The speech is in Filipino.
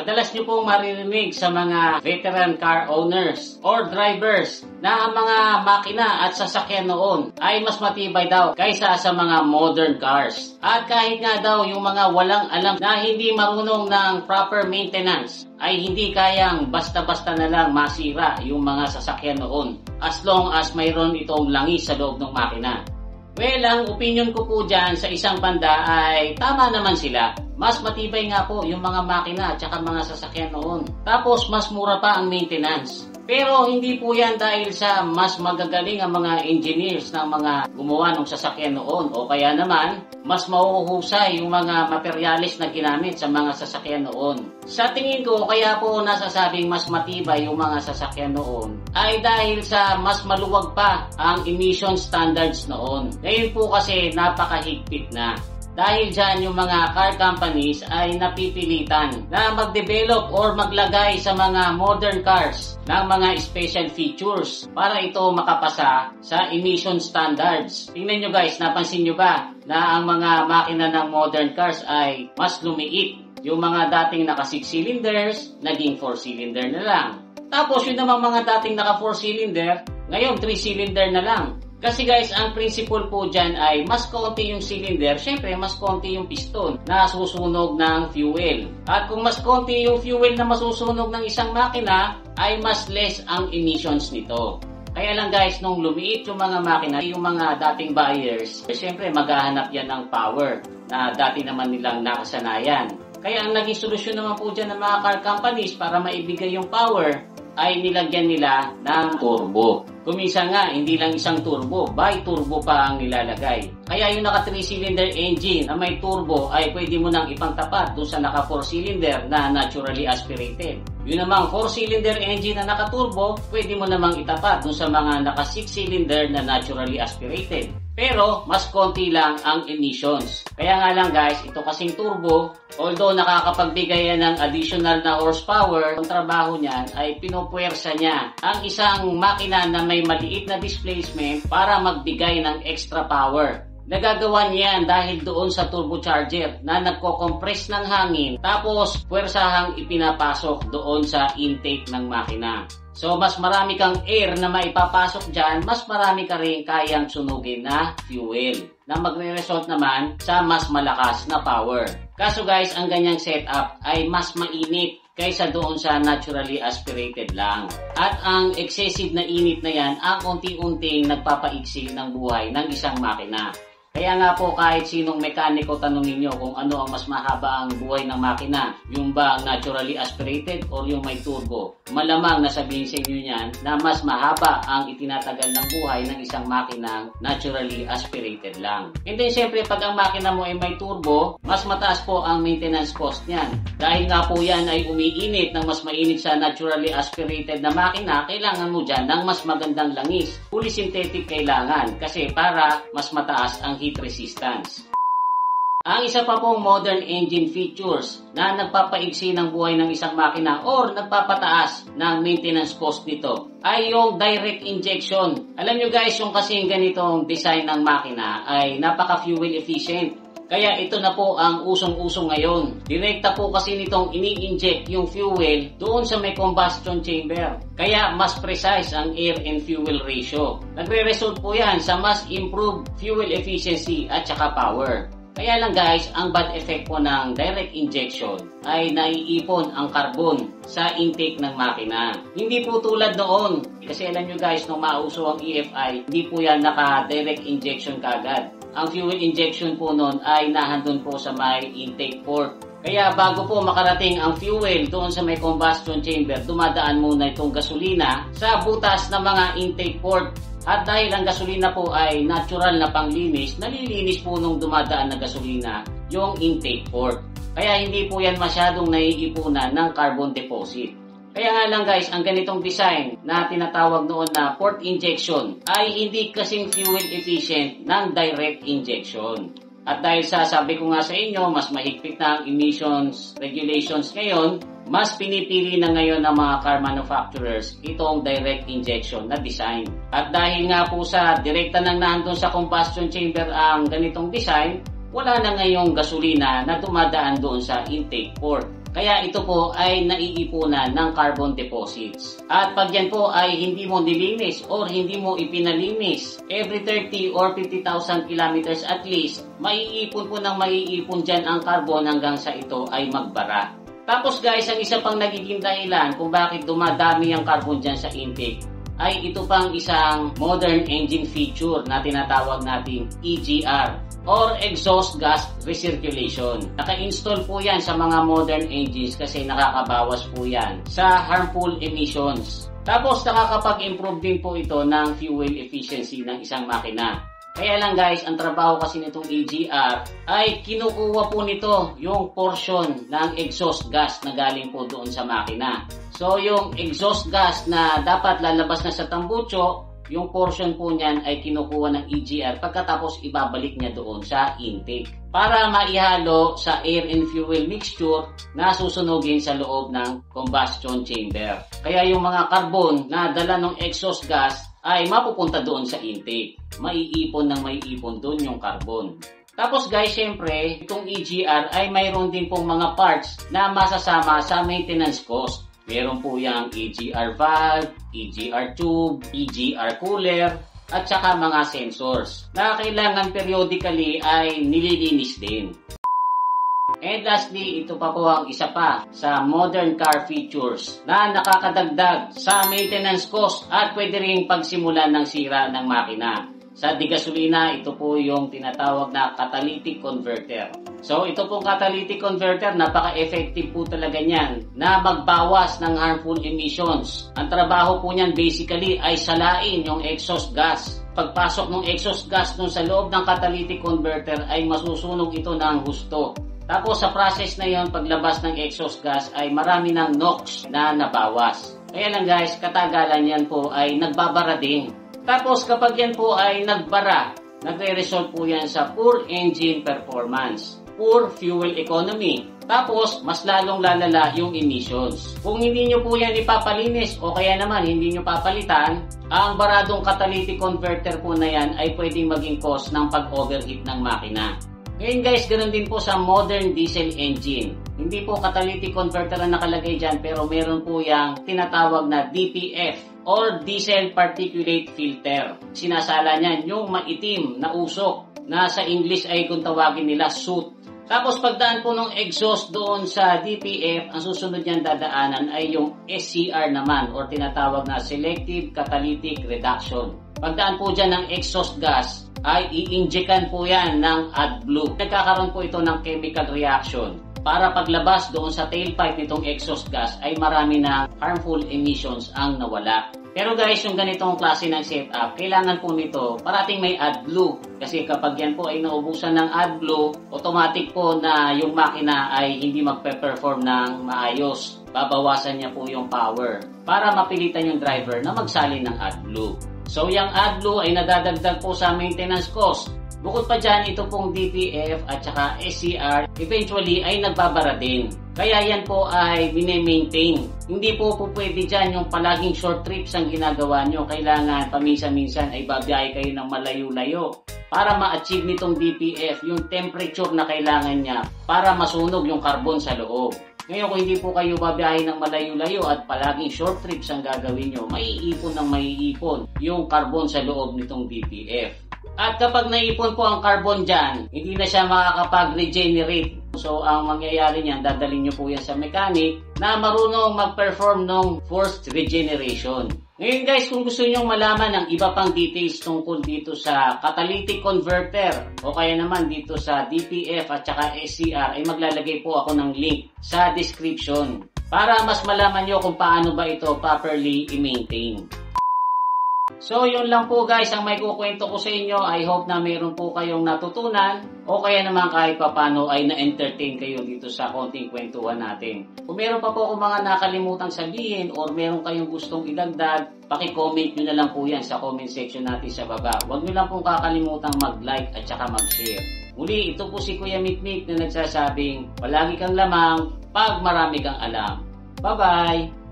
Madalas nyo pong maririnig sa mga veteran car owners or drivers na ang mga makina at sasakyan noon ay mas matibay daw kaysa sa mga modern cars. At kahit nga daw yung mga walang alam na hindi marunong ng proper maintenance ay hindi kayang basta-basta na lang masira yung mga sasakyan noon as long as mayroon itong langis sa loob ng makina. Well, ang opinion ko po dyan sa isang banda ay tama naman sila. Mas matibay nga po yung mga makina at saka mga sasakyan noon. Tapos mas mura pa ang maintenance. Pero hindi po yan dahil sa mas magagaling ang mga engineers ng mga gumawa ng sasakyan noon o kaya naman mas mahuhusay yung mga materyales na ginamit sa mga sasakyan noon. Sa tingin ko kaya po nasasabing mas matibay yung mga sasakyan noon ay dahil sa mas maluwag pa ang emission standards noon. Ngayon po kasi napakahigpit na. Dahil dyan yung mga car companies ay napipilitan na mag-develop or maglagay sa mga modern cars ng mga special features para ito makapasa sa emission standards. Tingnan nyo guys, napansin nyo ba na ang mga makina ng modern cars ay mas lumiit? Yung mga dating naka 6 cylinders, naging 4 cylinder na lang. Tapos yun namang mga dating naka 4 cylinder, ngayon 3 cylinder na lang. Kasi guys, ang principle po dyan ay mas konti yung cylinder, syempre mas konti yung piston na susunog ng fuel. At kung mas konti yung fuel na masusunog ng isang makina, ay mas less ang emissions nito. Kaya lang guys, nung lumiit yung mga makina, yung mga dating buyers, syempre maghahanap yan ng power na dati naman nilang nakasanayan. Kaya ang naging solusyon naman po dyan ng mga car companies para maibigay yung power, ay nilagyan nila ng turbo. Kuminsan nga, hindi lang isang turbo, bi-turbo pa ang nilalagay. Kaya yung naka 3-cylinder engine na may turbo ay pwede mo nang ipangtapat doon sa naka 4-cylinder na naturally aspirated. Yung namang 4-cylinder engine na naka-turbo, pwede mo namang itapat doon sa mga naka 6-cylinder na naturally aspirated. Pero, mas konti lang ang emissions. Kaya nga lang guys, ito kasing turbo, although nakakapagbigay yan ng additional na horsepower, ang trabaho niyan ay pinupuwersa niya ang isang makina na may maliit na displacement para magbigay ng extra power. Nagagawa niyan dahil doon sa turbocharger na nagko-compress ng hangin tapos puwersahang ipinapasok doon sa intake ng makina. So mas marami kang air na maipapasok dyan, mas marami ka rin kayang sunugin na fuel na magre-result naman sa mas malakas na power. Kaso guys, ang ganyang setup ay mas mainit kaysa doon sa naturally aspirated lang. At ang excessive na init na yan ang unti-unting nagpapaiksi ng buhay ng isang makina. Kaya nga po kahit sinong mekaniko tanungin nyo kung ano ang mas mahaba ang buhay ng makina, yung ba ang naturally aspirated or yung may turbo, malamang nasabihin sa inyo niyan na mas mahaba ang itinatagal ng buhay ng isang makinang naturally aspirated lang. And then syempre pag ang makina mo ay may turbo, mas mataas po ang maintenance cost niyan. Dahil nga po yan ay umiinit ng mas mainit sa naturally aspirated na makina, kailangan mo dyan ng mas magandang langis. Fully synthetic kailangan kasi para mas mataas ang heat resistance. Ang isa pa pong modern engine features na nagpapaigsi ng buhay ng isang makina or nagpapataas ng maintenance cost nito ay yung direct injection. Alam nyo guys, yung kasing ganitong design ng makina ay napaka-fuel efficient. Kaya ito na po ang usong-usong ngayon. Direkta po kasi nitong ini-inject yung fuel doon sa may combustion chamber. Kaya mas precise ang air and fuel ratio. Nagre-result po yan sa mas improved fuel efficiency at saka power. Kaya lang guys, ang bad effect po ng direct injection ay naiipon ang carbon sa intake ng makina. Hindi po tulad noon. Kasi alam nyo guys, nung mauso ang EFI, hindi po yan naka-direct injection kagad. Ang fuel injection po noon ay nahandun po sa may intake port. Kaya bago po makarating ang fuel doon sa may combustion chamber, dumadaan muna itong gasolina sa butas ng mga intake port. At dahil ang gasolina po ay natural na panglinis, nalilinis po nung dumadaan na gasolina yung intake port. Kaya hindi po yan masyadong naiipunan ng carbon deposit. Kaya nga lang guys, ang ganitong design na tinatawag noon na port injection ay hindi kasing fuel efficient ng direct injection. At dahil sa sabi ko nga sa inyo, mas mahigpit na ang emissions regulations ngayon, mas pinipili na ngayon ng mga car manufacturers itong direct injection na design. At dahil nga po sa direkta nang nandun sa combustion chamber ang ganitong design, wala na ngayong gasolina na dumadaan doon sa intake port. Kaya ito po ay naiipunan ng carbon deposits. At pag yan po ay hindi mo nilinis or hindi mo ipinalinis, every 30 or 50,000 kilometers at least, maiipon po ng maiipon dyan ang carbon hanggang sa ito ay magbara. Tapos guys, ang isa pang nagiging dahilan kung bakit dumadami ang carbon dyan sa intake ay ito pang isang modern engine feature na tinatawag nating EGR or exhaust gas recirculation. Naka-install po yan sa mga modern engines kasi nakakabawas po yan sa harmful emissions. Tapos nakakapag-improve din po ito ng fuel efficiency ng isang makina. Kaya lang guys, ang trabaho kasi nitong EGR ay kinukuha po nito yung portion ng exhaust gas na galing po doon sa makina. So yung exhaust gas na dapat lalabas na sa tambucho, yung portion po niyan ay kinukuha ng EGR pagkatapos ibabalik niya doon sa intake para maihalo sa air and fuel mixture na susunugin sa loob ng combustion chamber. Kaya yung mga carbon na dala ng exhaust gas ay mapupunta doon sa intake. Maiipon doon yung carbon. Tapos guys, syempre, itong EGR ay mayroon din pong mga parts na masasama sa maintenance cost. Meron po yung EGR valve, EGR tube, EGR cooler, at saka mga sensors na kailangan periodically ay nililinis din. And lastly, ito pa po ang isa pa sa modern car features na nakakadagdag sa maintenance cost at pwede rin pagsimulan ng sira ng makina. Sa digasolina, ito po yung tinatawag na catalytic converter. So ito pong catalytic converter, napaka-effective po talaga niyan na magbawas ng harmful emissions. Ang trabaho po niyan basically ay salain yung exhaust gas. Pagpasok ng exhaust gas dun sa loob ng catalytic converter ay masusunog ito ng husto. Tapos sa process na yon, paglabas ng exhaust gas ay marami ng NOx na nabawas. Kaya lang guys, katagalan yan po ay nagbabara din. Tapos kapag yan po ay nagbara, nagre-result po yan sa poor engine performance, poor fuel economy. Tapos mas lalong lalala yung emissions. Kung hindi nyo po yan ipapalinis o kaya naman hindi nyo papalitan, ang baradong catalytic converter po na yan ay pwedeng maging cause ng pag-overheat ng makina. Ngayon guys, ganoon din po sa modern diesel engine. Hindi po catalytic converter ang nakalagay dyan, pero meron po yung tinatawag na DPF or diesel particulate filter. Sinasala niyan yung maitim na usok na sa English ay kung tawagin nila soot. Tapos pagdaan po ng exhaust doon sa DPF, ang susunod niyang dadaanan ay yung SCR naman or tinatawag na Selective Catalytic Reduction. Pagdaan po dyan ng exhaust gas, ay i-injectan po yan ng AdBlue. Nagkakaroon po ito ng chemical reaction para paglabas doon sa tailpipe nitong exhaust gas ay marami na harmful emissions ang nawala. Pero guys, yung ganitong klase ng setup, kailangan po nito parating may AdBlue. Kasi kapag yan po ay naubusan ng AdBlue, automatic po na yung makina ay hindi magpe-perform ng maayos. Babawasan niya po yung power para mapilitan yung driver na magsalin ng AdBlue. So, yung AdBlue ay nadadagdag po sa maintenance cost. Bukod pa dyan, ito pong DPF at saka SCR, eventually ay nagbabara din. Kaya yan po ay mini-maintain. Hindi po pwede dyan yung palaging short trips ang ginagawa nyo. Kailangan paminsan-minsan ay babiyahe kayo ng malayo-layo para ma-achieve nitong DPF yung temperature na kailangan niya para masunog yung carbon sa loob. Ngayon kung hindi po kayo babiyahe ng malayo-layo at palaging short trips ang gagawin nyo, maiipon ng maiipon yung carbon sa loob nitong DPF. At kapag naipon po ang carbon dyan, hindi na siya makakapag-regenerate. So ang mangyayari niyan, dadalhin nyo po yan sa mechanic na marunong mag-perform ng forced regeneration. Ngayon guys, kung gusto nyo malaman ng iba pang details tungkol dito sa catalytic converter o kaya naman dito sa DPF at saka SCR, ay maglalagay po ako ng link sa description para mas malaman nyo kung paano ba ito properly i-maintain. So yun lang po guys ang may kukwento ko sa inyo. I hope na mayroon po kayong natutunan o kaya naman kahit papano ay na-entertain kayo dito sa konting kwentuhan natin. Kung meron pa po akong mga nakalimutang sabihin or meron kayong gustong idagdag, paki-comment nyo na lang po yan sa comment section natin sa baba. Huwag nyo lang pong kakalimutang mag-like at saka mag-share. Muli, ito po si Kuya Mikmik na nagsasabing palagi kang lamang pag marami kang alam. Bye-bye!